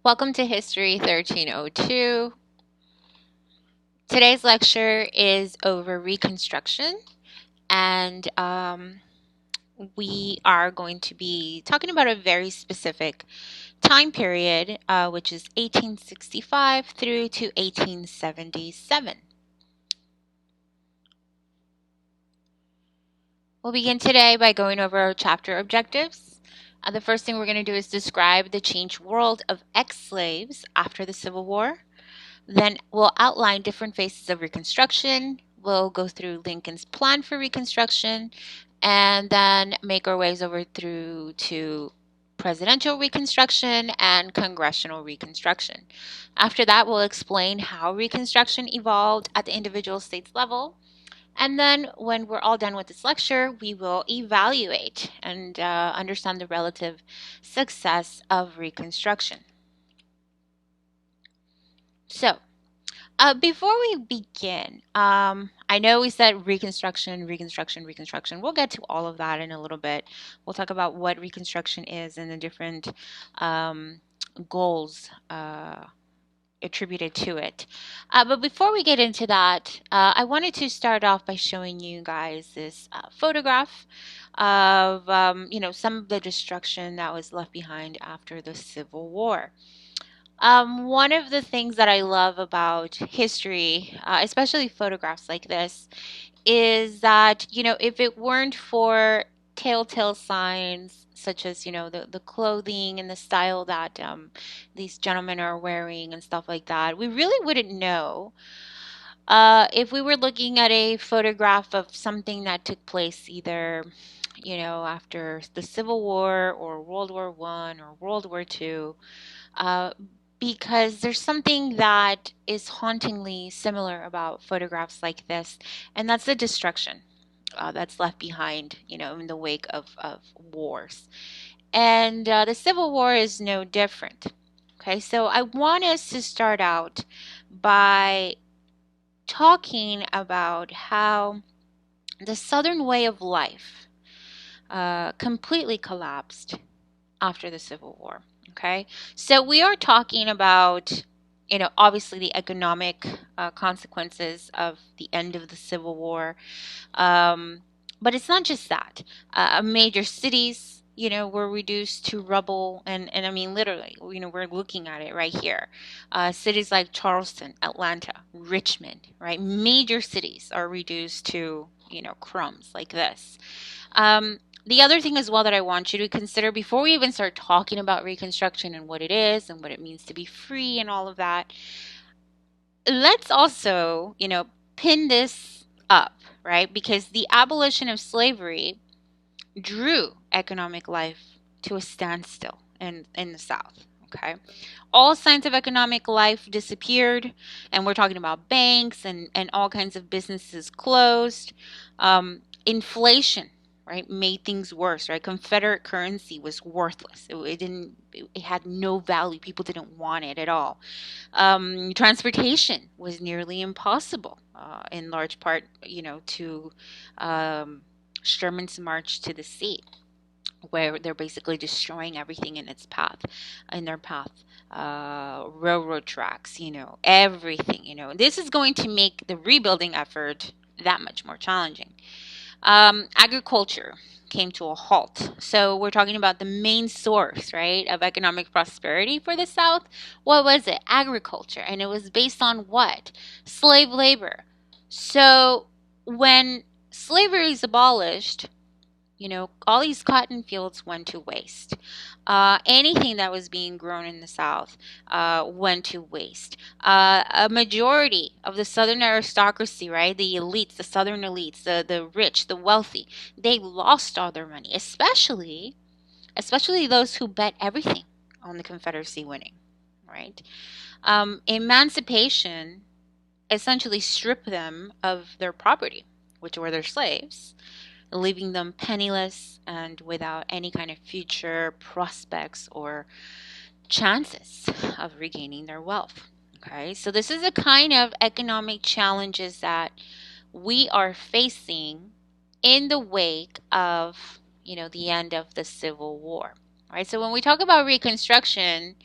Welcome to History 1302. Today's lecture is over Reconstruction, and we are going to be talking about a very specific time period, which is 1865 through to 1877. We'll begin today by going over our chapter objectives. The first thing we're going to do is describe the changed world of ex-slaves after the Civil War. Then we'll outline different phases of Reconstruction. We'll go through Lincoln's plan for Reconstruction, and then make our ways over through to presidential Reconstruction and congressional Reconstruction. After that, we'll explain how Reconstruction evolved at the individual states level. And then when we're all done with this lecture, we will evaluate and understand the relative success of Reconstruction. So, before we begin, I know we said Reconstruction. We'll get to all of that in a little bit. We'll talk about what Reconstruction is and the different goals attributed to it. But before we get into that, I wanted to start off by showing you guys this photograph of, some of the destruction that was left behind after the Civil War. One of the things that I love about history, especially photographs like this, is that, if it weren't for telltale signs such as, the clothing and the style that these gentlemen are wearing and stuff like that, we really wouldn't know. If we were looking at a photograph of something that took place either, after the Civil War or World War One or World War Two, uh, because there's something that is hauntingly similar about photographs like this, and that's the destruction that's left behind, in the wake of wars. And the Civil War is no different. Okay, so I want us to start out by talking about how the Southern way of life completely collapsed after the Civil War. Okay, so we are talking about, obviously the economic consequences of the end of the Civil War. But it's not just that. Major cities, were reduced to rubble, and I mean literally, we're looking at it right here. Cities like Charleston, Atlanta, Richmond, right? Major cities are reduced to, crumbs like this. The other thing as well that I want you to consider before we even start talking about Reconstruction and what it is and what it means to be free and all of that, let's also, pin this up, right? Because the abolition of slavery drew economic life to a standstill in the South. Okay. All signs of economic life disappeared, and we're talking about banks and all kinds of businesses closed. Inflation, right, made things worse, right? Confederate currency was worthless. It had no value. People didn't want it at all. Transportation was nearly impossible, in large part, to Sherman's march to the sea, where they're basically destroying everything in their path. Railroad tracks, everything, This is going to make the rebuilding effort that much more challenging. Agriculture came to a halt. So we're talking about the main source, right, of economic prosperity for the South. What was it? Agriculture. And it was based on what? Slave labor. So when slavery is abolished, all these cotton fields went to waste. Anything that was being grown in the South went to waste. A majority of the Southern aristocracy, right, the elites, the Southern elites, the rich, the wealthy, they lost all their money, especially those who bet everything on the Confederacy winning, right? Emancipation essentially stripped them of their property, which were their slaves, leaving them penniless and without any kind of future prospects or chances of regaining their wealth. Okay, so this is a kind of economic challenges that we are facing in the wake of, the end of the Civil War. Right, so when we talk about Reconstruction,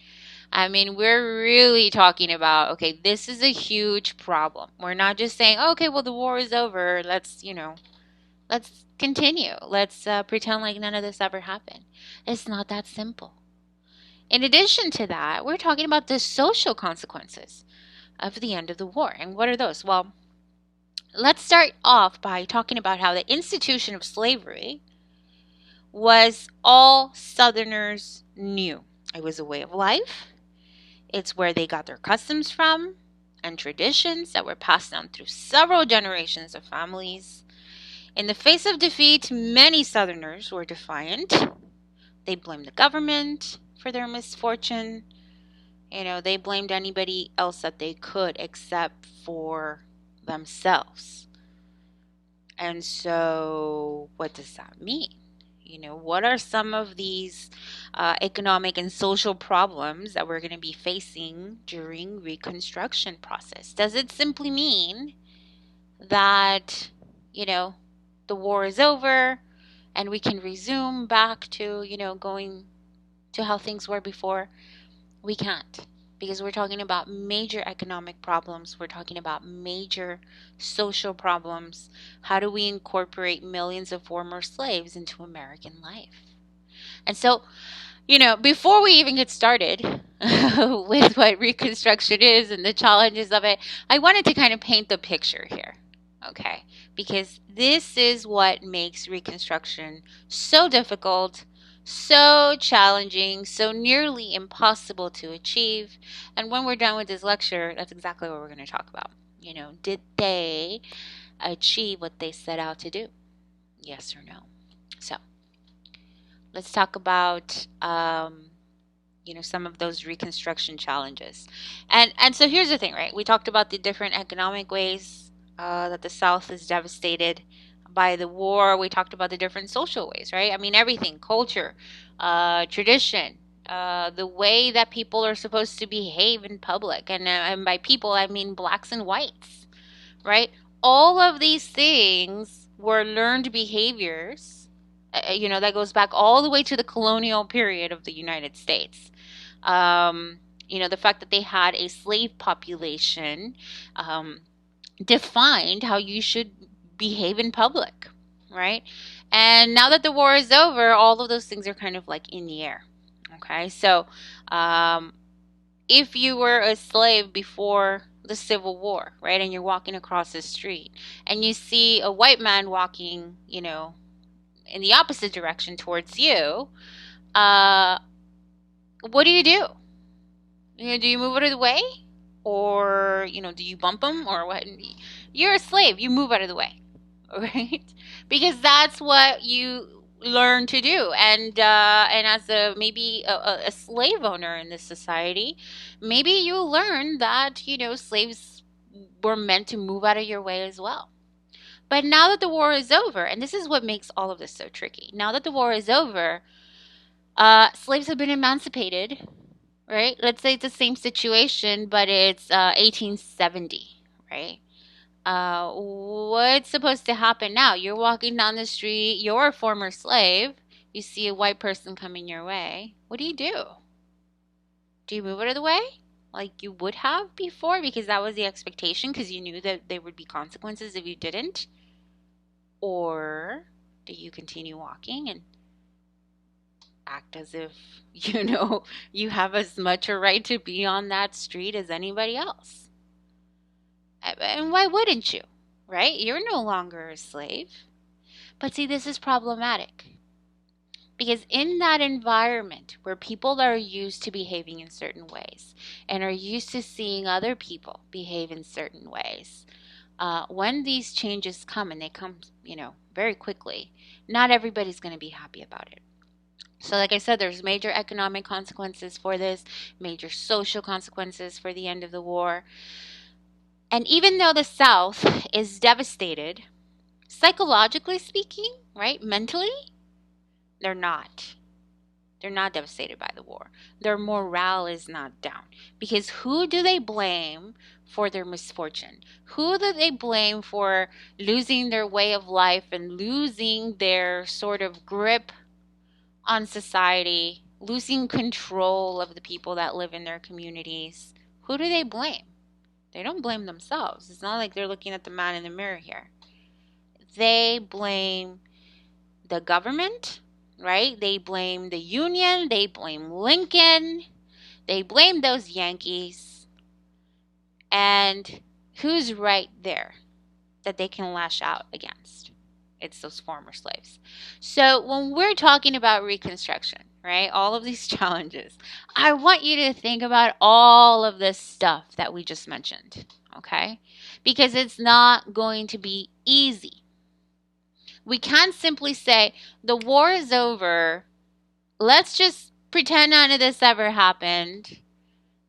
I mean, we're really talking about, okay, this is a huge problem. We're not just saying, okay, well, the war is over. Let's continue. Let's pretend like none of this ever happened. It's not that simple. In addition to that, we're talking about the social consequences of the end of the war. And what are those? Well, let's start off by talking about how the institution of slavery was all Southerners knew. It was a way of life. It's where they got their customs from and traditions that were passed down through several generations of families. In the face of defeat, many Southerners were defiant. They blamed the government for their misfortune. They blamed anybody else that they could except for themselves. And so, what does that mean? What are some of these economic and social problems that we're going to be facing during Reconstruction process? Does it simply mean that, the war is over and we can resume back to, going to how things were before? We can't, because we're talking about major economic problems. We're talking about major social problems. How do we incorporate millions of former slaves into American life? And so, before we even get started with what Reconstruction is and the challenges of it, I wanted to kind of paint the picture here. Okay, because this is what makes Reconstruction so difficult, so challenging, so nearly impossible to achieve. And when we're done with this lecture, that's exactly what we're going to talk about. Did they achieve what they set out to do? Yes or no? So let's talk about some of those Reconstruction challenges. And so here's the thing, right? We talked about the different economic ways that the South is devastated by the war. We talked about the different social ways, right? I mean, everything, culture, tradition, the way that people are supposed to behave in public. And by people, I mean blacks and whites, right? All of these things were learned behaviors, that goes back all the way to the colonial period of the United States. The fact that they had a slave population defined how you should behave in public, right? And now that the war is over, all of those things are kind of like in the air. Okay, so if you were a slave before the Civil War, right, and you're walking across the street and you see a white man walking, in the opposite direction towards you, what do? Do you move out of the way? Or, do you bump them or what? You're a slave. You move out of the way, right? Because that's what you learn to do. And as maybe a slave owner in this society, maybe you learn that, slaves were meant to move out of your way as well. But now that the war is over, and this is what makes all of this so tricky. Now that the war is over, slaves have been emancipated, right? Let's say it's the same situation, but it's 1870, right? What's supposed to happen now? You're walking down the street, you're a former slave, you see a white person coming your way. What do? Do you move out of the way? Like you would have before, because that was the expectation, because you knew that there would be consequences if you didn't? Or do you continue walking and act as if, you have as much a right to be on that street as anybody else? And why wouldn't you, right? You're no longer a slave. But see, this is problematic. Because in that environment where people are used to behaving in certain ways and are used to seeing other people behave in certain ways, when these changes come, and they come, very quickly, not everybody's going to be happy about it. So like I said, there's major economic consequences for this, major social consequences for the end of the war. And even though the South is devastated, psychologically speaking, right, mentally, they're not. They're not devastated by the war. Their morale is not down. Because who do they blame for their misfortune? Who do they blame for losing their way of life and losing their sort of grip on society losing control of the people that live in their communities, who do they blame? They don't blame themselves. It's not like they're looking at the man in the mirror here. They blame the government, right? They blame the Union. They blame Lincoln. They blame those Yankees. And who's right there that they can lash out against? It's those former slaves. So when we're talking about Reconstruction, right, all of these challenges, I want you to think about all of this stuff that we just mentioned, okay? Because it's not going to be easy. We can't simply say, the war is over, let's just pretend none of this ever happened,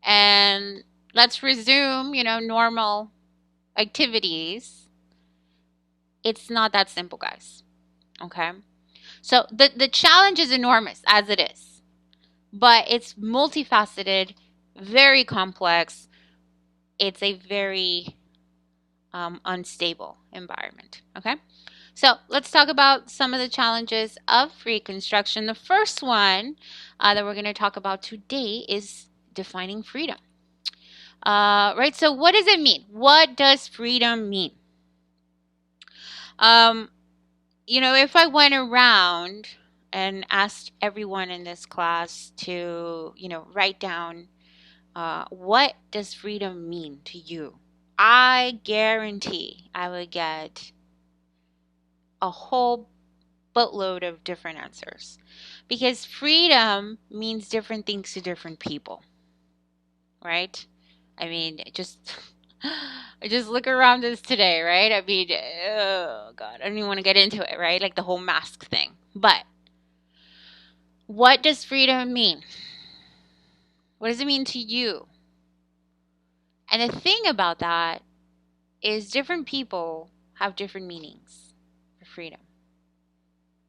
and let's resume, normal activities. It's not that simple, guys. Okay? So the challenge is enormous as it is, but it's multifaceted, very complex. It's a very unstable environment. Okay? So let's talk about some of the challenges of Reconstruction. The first one that we're going to talk about today is defining freedom. Right? So what does it mean? What does freedom mean? If I went around and asked everyone in this class to, write down what does freedom mean to you, I guarantee I would get a whole boatload of different answers, because freedom means different things to different people, right? I mean, just look around us today, right? I mean, oh God, I don't even want to get into it, right? Like the whole mask thing. But what does freedom mean? What does it mean to you? And the thing about that is different people have different meanings for freedom,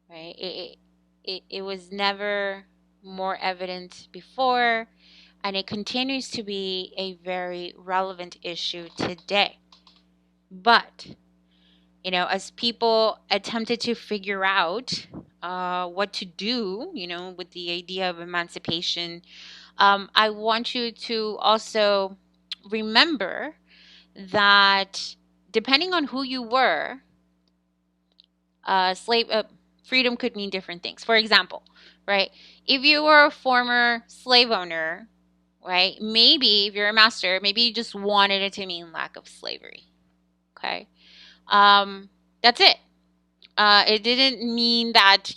right? It was never more evident before, and it continues to be a very relevant issue today. But, as people attempted to figure out what to do, with the idea of emancipation, I want you to also remember that depending on who you were, freedom could mean different things. For example, right? If you were a former slave owner, right? Maybe if you're a master, maybe you just wanted it to mean lack of slavery. Okay, that's it. It didn't mean that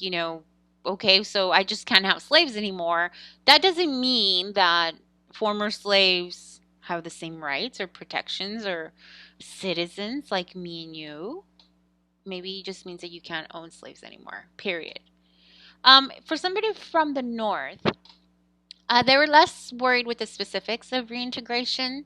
okay, so I just can't have slaves anymore. That doesn't mean that former slaves have the same rights or protections or citizens like me and you. Maybe it just means that you can't own slaves anymore, period. For somebody from the North, they were less worried with the specifics of reintegration,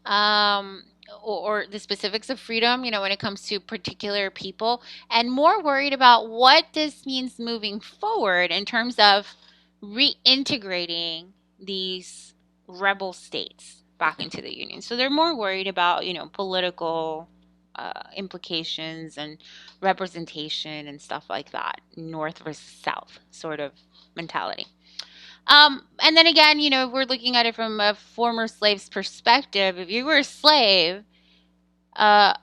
um, or the specifics of freedom, when it comes to particular people, and more worried about what this means moving forward in terms of reintegrating these rebel states back into the Union. So they're more worried about, political implications and representation and stuff like that, North versus South sort of mentality. And then again, if we're looking at it from a former slave's perspective, if you were a slave, uh,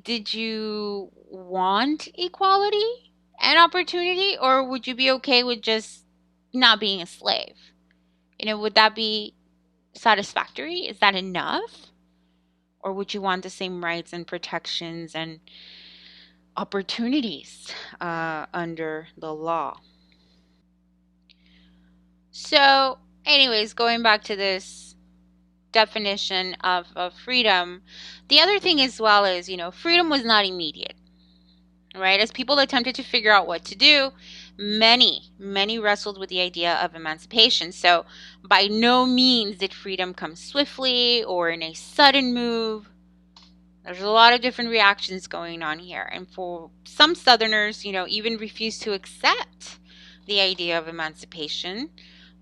did you want equality and opportunity, or would you be okay with just not being a slave? Would that be satisfactory? Is that enough? Or would you want the same rights and protections and opportunities under the law? So, anyways, going back to this definition of freedom, the other thing as well is, freedom was not immediate, right? As people attempted to figure out what to do, many wrestled with the idea of emancipation. So, by no means did freedom come swiftly or in a sudden move. There's a lot of different reactions going on here. And for some Southerners, even refused to accept the idea of emancipation,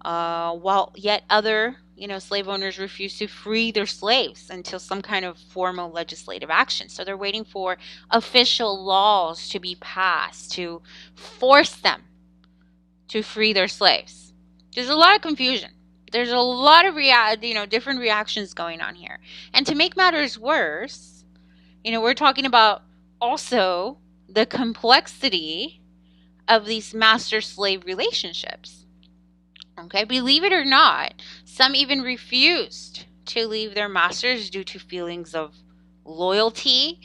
while yet other, slave owners refused to free their slaves until some kind of formal legislative action. So they're waiting for official laws to be passed to force them to free their slaves. There's a lot of confusion. There's a lot of different reactions going on here. And to make matters worse, we're talking about also the complexity of these master-slave relationships. Okay, believe it or not, some even refused to leave their masters due to feelings of loyalty.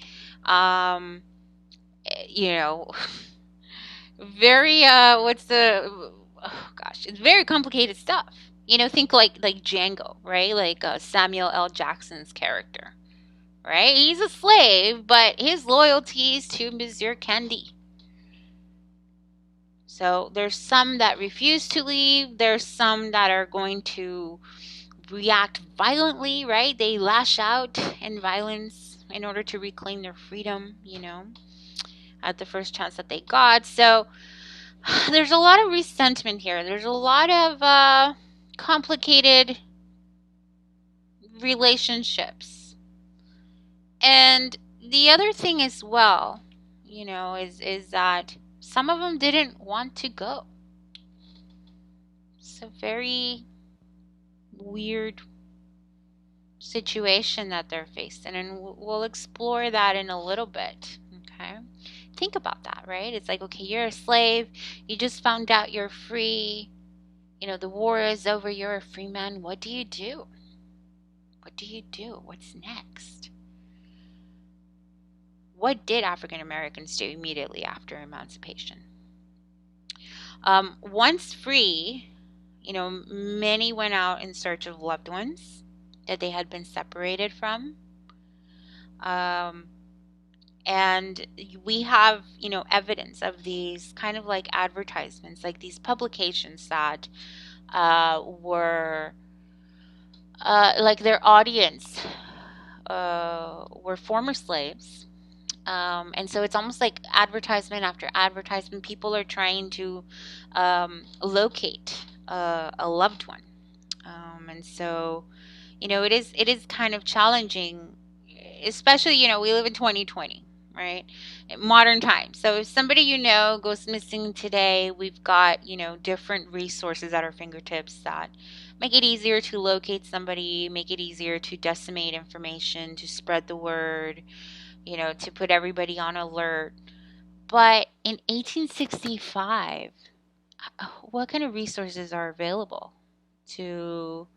Um, you know, very what's the oh gosh, it's very complicated stuff. Think like Django, right? Like Samuel L. Jackson's character, right? He's a slave, but his loyalty is to Monsieur Candy. So there's some that refuse to leave. There's some that are going to react violently, right? They lash out in violence in order to reclaim their freedom, at the first chance that they got. So there's a lot of resentment here. There's a lot of complicated relationships. And the other thing as well, is that some of them didn't want to go. It's a very weird situation that they're facing, and we'll explore that in a little bit. Okay, think about that, right? It's like, okay, you're a slave, you just found out you're free, the war is over, you're a free man. What do you do? What's next? What did African Americans do immediately after emancipation? Once free, many went out in search of loved ones that they had been separated from. And we have, evidence of these kind of like advertisements, like these publications that were like their audience were former slaves. And so it's almost like advertisement after advertisement. People are trying to locate a loved one. And so, it is kind of challenging, especially, we live in 2020, right? Modern times. So if somebody goes missing today, we've got, different resources at our fingertips that make it easier to locate somebody, make it easier to disseminate information, to spread the word, to put everybody on alert. But in 1865, what kind of resources are available to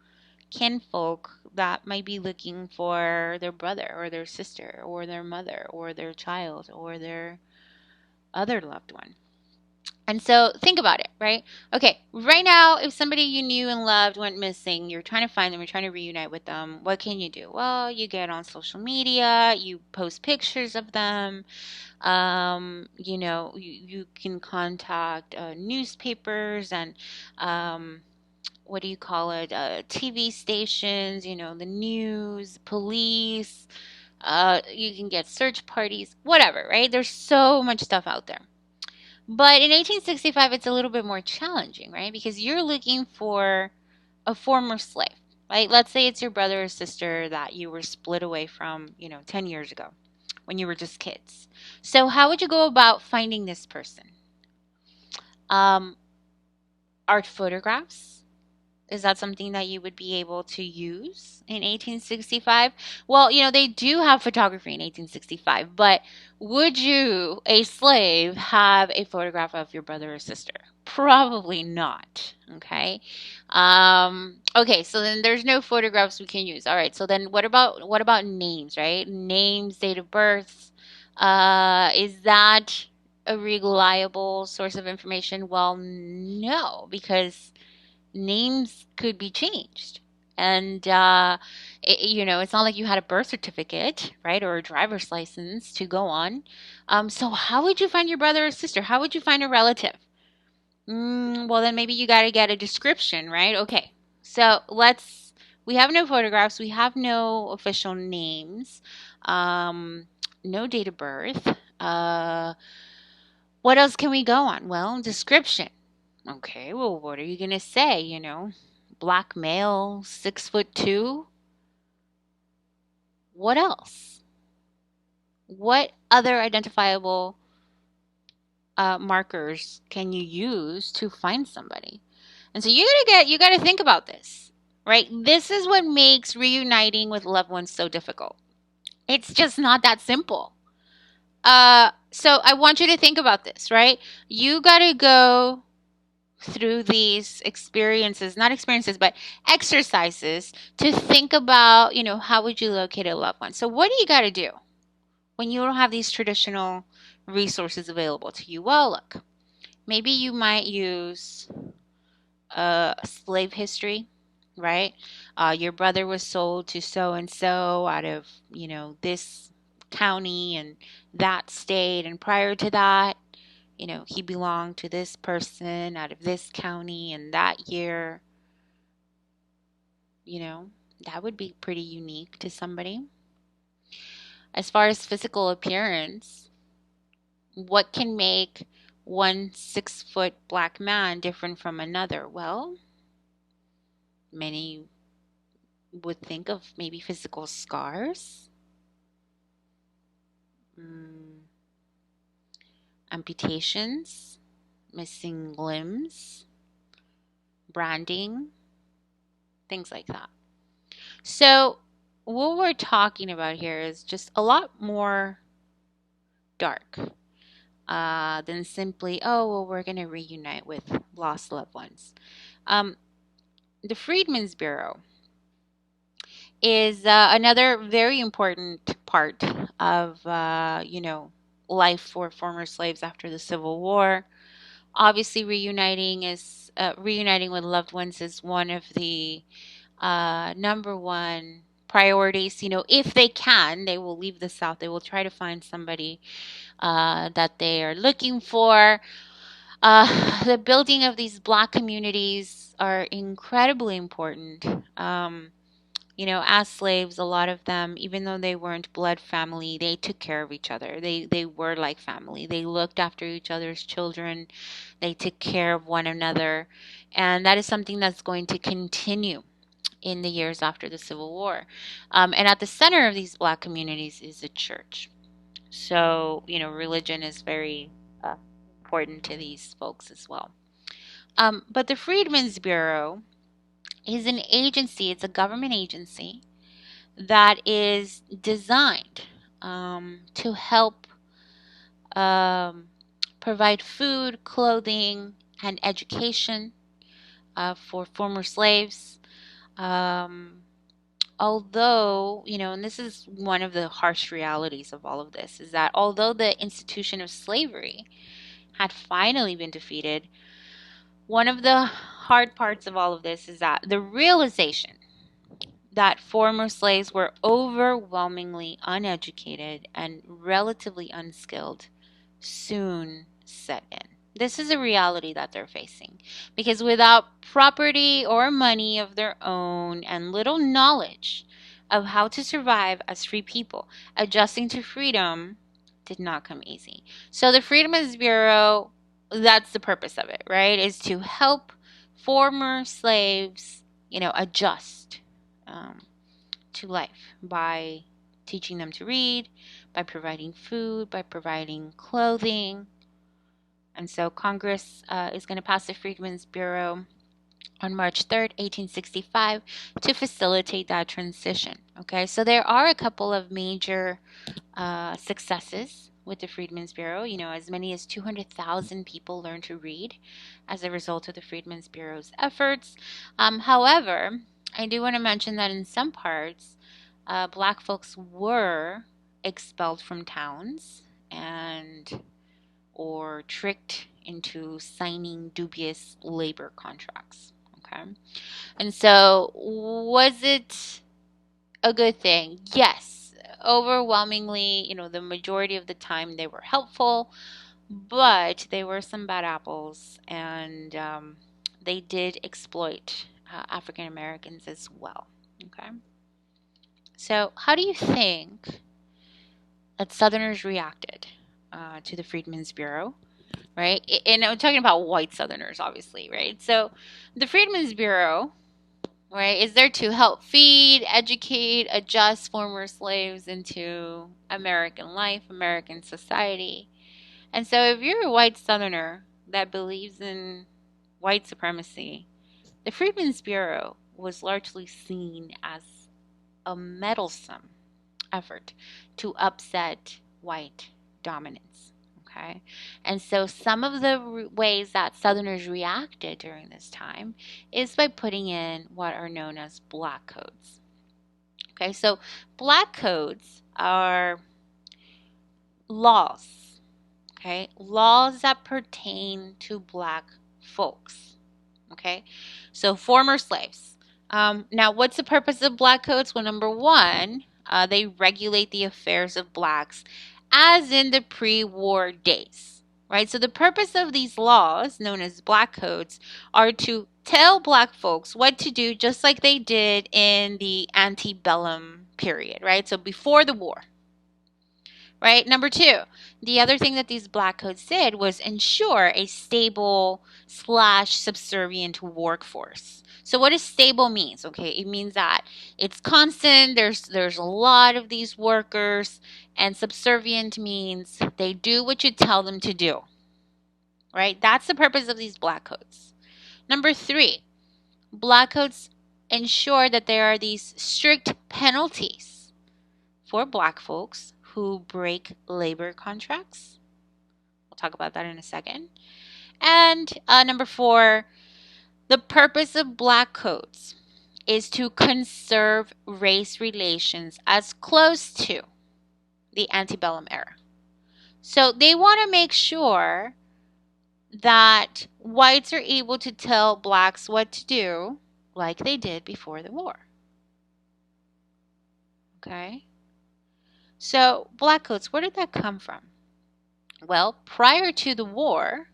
kinfolk that might be looking for their brother or their sister or their mother or their child or their other loved one? And so think about it, right? Okay, right now, if somebody you knew and loved went missing, you're trying to find them, you're trying to reunite with them, what can you do? Well, you get on social media, you post pictures of them, you can contact newspapers and what do you call it? TV stations, the news, police. You can get search parties, whatever, right? There's so much stuff out there. But in 1865, it's a little bit more challenging, right? Because you're looking for a former slave, right? Let's say it's your brother or sister that you were split away from, 10 years ago when you were just kids. So how would you go about finding this person? Art photographs. Is that something that you would be able to use in 1865? Well, they do have photography in 1865, but would you, a slave, have a photograph of your brother or sister? Probably not. Okay. Okay, so then there's no photographs we can use. All right, so then what about names, right? Names, date of birth. Is that a reliable source of information? Well, no, because names could be changed. And, it's not like you had a birth certificate, right, or a driver's license to go on. So how would you find your brother or sister? How would you find a relative? Well, then maybe you got to get a description, right? Okay, so we have no photographs. We have no official names, no date of birth. What else can we go on? Well, description. Okay, well, what are you going to say? Black male, 6'2". What else? What other identifiable markers can you use to find somebody? And so you gotta think about this, right? This is what makes reuniting with loved ones so difficult. It's just not that simple. So I want you to think about this, right? You gotta go through these experiences, not experiences, but exercises to think about, how would you locate a loved one? So what do you gotta do when you don't have these traditional resources available to you? Well, look, maybe you might use slave history, right? Your brother was sold to so and so out of, this county and that state. And prior to that, he belonged to this person out of this county and that year. You know, that would be pretty unique to somebody. As far as physical appearance, what can make one 6-foot black man different from another? Well, many would think of maybe physical scars, mm, amputations, missing limbs, branding, things like that. So, what we're talking about here is just a lot more dark than simply, oh, well, we're going to reunite with lost loved ones. Um, the Freedmen's Bureau is another very important part of, life for former slaves after the Civil War. Obviously, reuniting with loved ones is one of the number one priorities. If they can, they will leave the South. They will try to find somebody that they are looking for. The building of these Black communities are incredibly important. As slaves, a lot of them, even though they weren't blood family, they took care of each other. They were like family. They looked after each other's children. They took care of one another. And that is something that's going to continue in the years after the Civil War. And at the center of these Black communities is the church. So, religion is very important to these folks as well. But the Freedmen's Bureau is an agency, it's a government agency that is designed to help um, provide food, clothing, and education for former slaves. Um, Although, and this is one of the harsh realities of all of this, is that although the institution of slavery had finally been defeated, one of the hard parts of all of this is that the realization that former slaves were overwhelmingly uneducated and relatively unskilled soon set in. This is a reality that they're facing because without property or money of their own and little knowledge of how to survive as free people, adjusting to freedom did not come easy. So the Freedmen's Bureau, that's the purpose of it, right? Is to help former slaves, adjust to life by teaching them to read, by providing food, by providing clothing. And so Congress is going to pass the Freedmen's Bureau on March 3rd, 1865, to facilitate that transition. Okay, so there are a couple of major successes with the Freedmen's Bureau. As many as 200,000 people learned to read as a result of the Freedmen's Bureau's efforts. However, I do want to mention that in some parts, Black folks were expelled from towns and or tricked into signing dubious labor contracts. Okay, and so was it a good thing? Yes, overwhelmingly, the majority of the time they were helpful, but they were some bad apples, and they did exploit African Americans as well. Okay, so how do you think that Southerners reacted to the Freedmen's Bureau? Right, and I'm talking about white Southerners, obviously, right? So the Freedmen's Bureau, right, is there to help feed, educate, adjust former slaves into American life, American society. And so if you're a white Southerner that believes in white supremacy, The Freedmen's Bureau was largely seen as a meddlesome effort to upset white dominance. Okay, and so some of the ways that Southerners reacted during this time is by putting in what are known as black codes. Okay, so black codes are laws, okay, laws that pertain to black folks. Okay, so former slaves. Now, what's the purpose of black codes? Well, number one, they regulate the affairs of blacks as in the pre-war days, right? So the purpose of these laws, known as black codes, are to tell black folks what to do just like they did in the antebellum period, right? So before the war. Right? Number two, the other thing that these black codes did was ensure a stable slash subservient workforce. So what does stable means? Okay, it means that it's constant. There's a lot of these workers, and subservient means they do what you tell them to do. Right? That's the purpose of these black codes. Number three, black codes ensure that there are these strict penalties for black folks who break labor contracts. We'll talk about that in a second. And number four, the purpose of black codes is to conserve race relations as close to the antebellum era. So they want to make sure that whites are able to tell blacks what to do like they did before the war. Okay? So black codes, where did that come from? Well, prior to the war,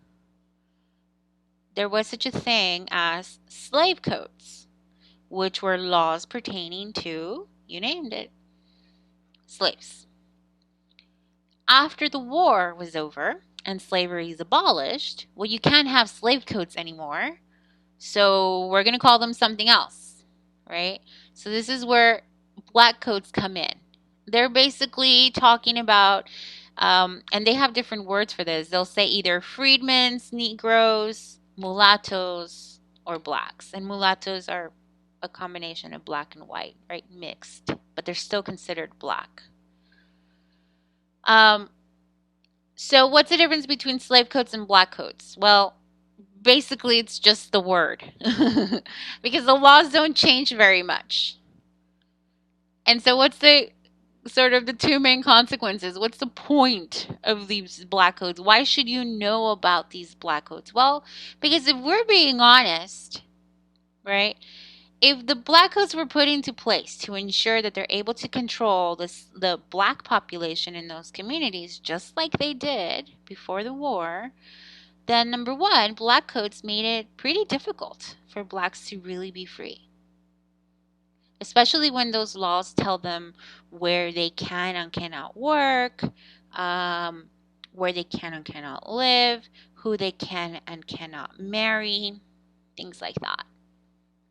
there was such a thing as slave codes, which were laws pertaining to, you named it, slaves. After the war was over and slavery is abolished, well, you can't have slave codes anymore, so we're going to call them something else, right? So this is where black codes come in. They're basically talking about, and they have different words for this. They'll say either freedmen's, Negroes, mulattoes, or blacks. And mulattoes are a combination of black and white, right? Mixed, but they're still considered black. So what's the difference between slave codes and black codes? Well, basically it's just the word because the laws don't change very much. And so what's the sort of the two main consequences? What's the point of these black codes? Why should you know about these black codes? Well, because if we're being honest, right? If the black codes were put into place to ensure that they're able to control the black population in those communities, just like they did before the war, then number one, black codes made it pretty difficult for blacks to really be free. Especially when those laws tell them where they can and cannot work, where they can and cannot live, who they can and cannot marry, things like that.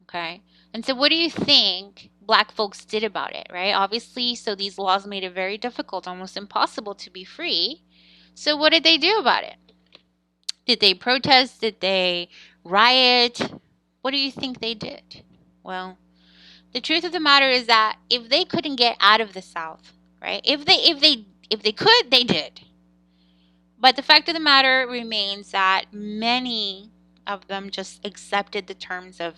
Okay? And so what do you think black folks did about it, right? Obviously, so these laws made it very difficult, almost impossible to be free. So what did they do about it? Did they protest? Did they riot? What do you think they did? Well, the truth of the matter is that if they couldn't get out of the South, right? If they could, they did. But the fact of the matter remains that many of them just accepted the terms of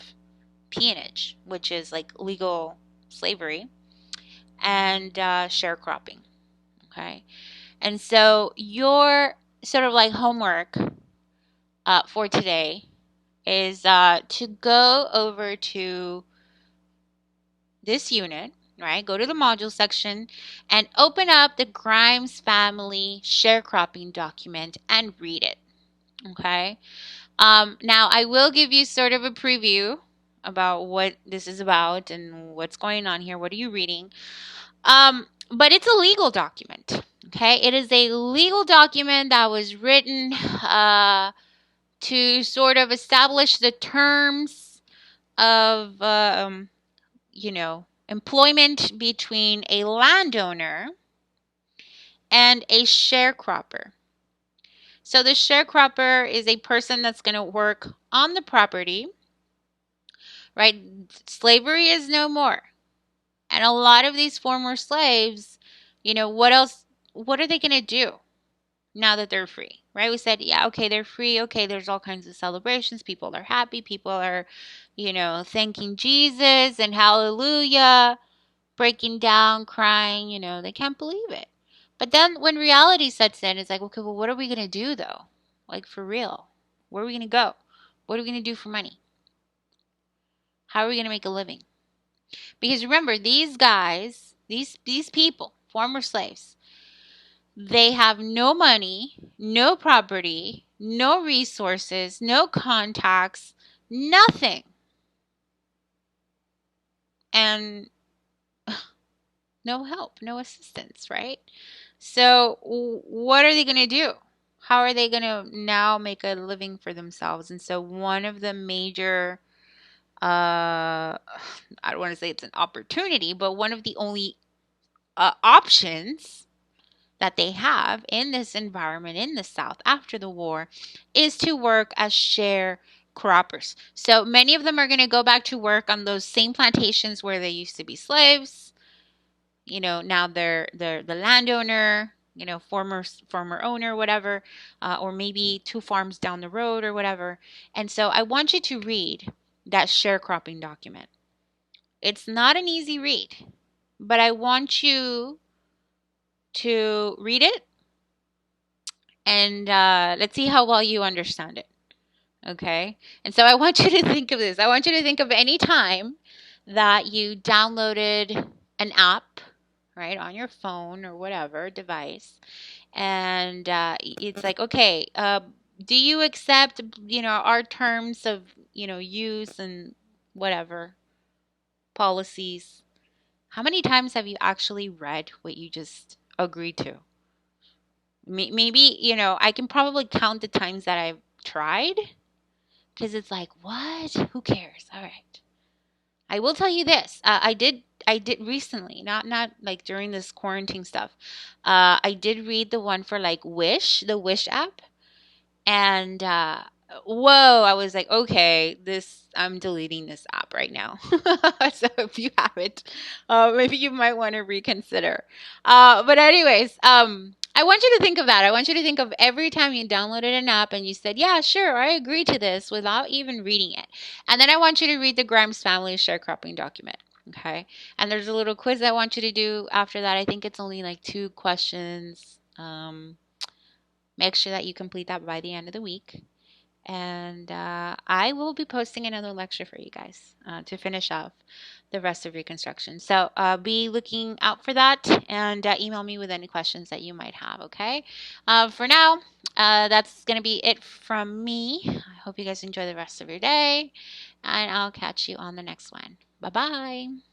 peonage, which is like legal slavery, and sharecropping. Okay, and so your sort of like homework for today is to go over to this unit, right? Go to the module section and open up the Grimes family sharecropping document and read it. Okay. Now I will give you sort of a preview about what this is about and what's going on here. What are you reading? But it's a legal document. Okay. It is a legal document that was written to sort of establish the terms of employment between a landowner and a sharecropper. So the sharecropper is a person that's going to work on the property right? Slavery is no more. And a lot of these former slaves, what else, what are they going to do now that they're free, right? We said, yeah, okay, they're free. Okay, there's all kinds of celebrations. People are happy. People are, thanking Jesus and hallelujah, breaking down, crying, they can't believe it. But then when reality sets in, it's like, okay, well, what are we going to do though? Like for real? Where are we going to go? What are we going to do for money? How are we going to make a living? Because remember, these guys, these people, former slaves, they have no money, no property, no resources, no contacts, nothing. And no help, no assistance, right? So, what are they going to do? How are they going to now make a living for themselves? And so, one of the major, I don't want to say it's an opportunity, but one of the only options that they have in this environment in the South after the war is to work as sharecroppers. So many of them are going to go back to work on those same plantations where they used to be slaves. Now they're the landowner, former owner, whatever, or maybe two farms down the road or whatever. And so I want you to read that sharecropping document. It's not an easy read, but I want you to read it and let's see how well you understand it. Okay? And so I want you to think of this. I want you to think of any time that you downloaded an app, right, on your phone or whatever device, and it's like, okay, do you accept, our terms of, use and whatever policies? How many times have you actually read what you just agreed to? Maybe, I can probably count the times that I've tried because it's like, what? Who cares? All right. I will tell you this. I did recently, not like during this quarantine stuff. I did read the one for like Wish, the Wish app. And whoa, I was like, okay, I'm deleting this app right now. So if you have it, maybe you might want to reconsider. But anyways, I want you to think of that. I want you to think of every time you downloaded an app and you said, yeah, sure, I agree to this without even reading it. And then I want you to read the Grimes family sharecropping document. Okay. And there's a little quiz I want you to do after that. I think it's only like 2 questions. Make sure that you complete that by the end of the week. And I will be posting another lecture for you guys to finish off the rest of Reconstruction. So be looking out for that and email me with any questions that you might have, okay? For now, that's going to be it from me. I hope you guys enjoy the rest of your day, and I'll catch you on the next one. Bye-bye.